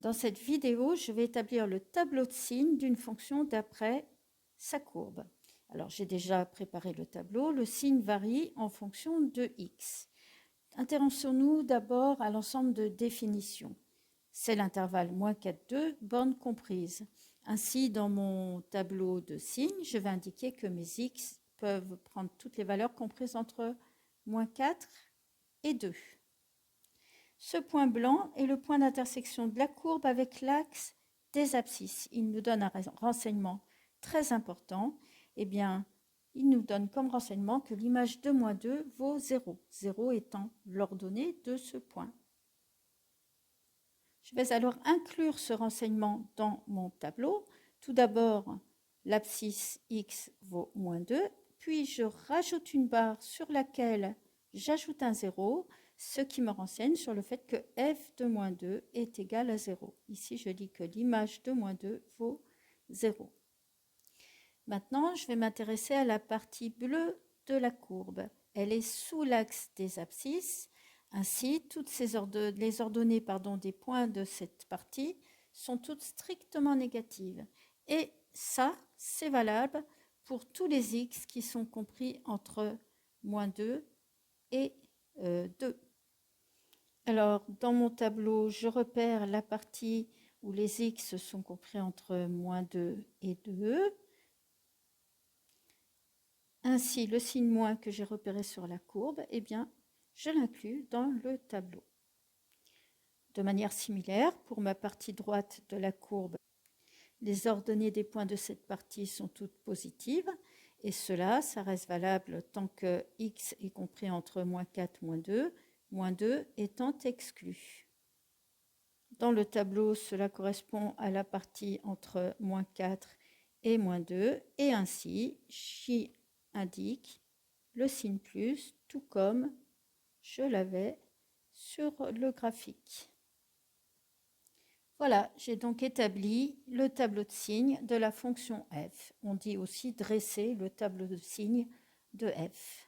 Dans cette vidéo, je vais établir le tableau de signes d'une fonction d'après sa courbe. Alors, j'ai déjà préparé le tableau. Le signe varie en fonction de x. Intéressons-nous d'abord à l'ensemble de définitions. C'est l'intervalle moins 4, 2, bornes comprises. Ainsi, dans mon tableau de signes, je vais indiquer que mes x peuvent prendre toutes les valeurs comprises entre moins 4 et 2. Ce point blanc est le point d'intersection de la courbe avec l'axe des abscisses. Il nous donne un renseignement très important. Eh bien, il nous donne comme renseignement que l'image de moins 2 vaut 0, 0 étant l'ordonnée de ce point. Je vais alors inclure ce renseignement dans mon tableau. Tout d'abord, l'abscisse x vaut moins 2, puis je rajoute une barre sur laquelle j'ajoute un 0, ce qui me renseigne sur le fait que f de moins 2 est égal à 0. Ici, je dis que l'image de moins 2 vaut 0. Maintenant, je vais m'intéresser à la partie bleue de la courbe. Elle est sous l'axe des abscisses. Ainsi, toutes les ordonnées des points de cette partie sont toutes strictement négatives. Et ça, c'est valable pour tous les x qui sont compris entre moins 2 et 2. Alors, dans mon tableau, je repère la partie où les x sont compris entre moins 2 et 2. Ainsi, le signe moins que j'ai repéré sur la courbe, eh bien, je l'inclus dans le tableau. De manière similaire, pour ma partie droite de la courbe, les ordonnées des points de cette partie sont toutes positives, et cela, ça reste valable tant que x est compris entre moins 4 et moins 2 étant exclu. Dans le tableau, cela correspond à la partie entre moins 4 et moins 2, et ainsi, j'y indique le signe plus, tout comme je l'avais sur le graphique. Voilà, j'ai donc établi le tableau de signes de la fonction f. On dit aussi dresser le tableau de signes de f.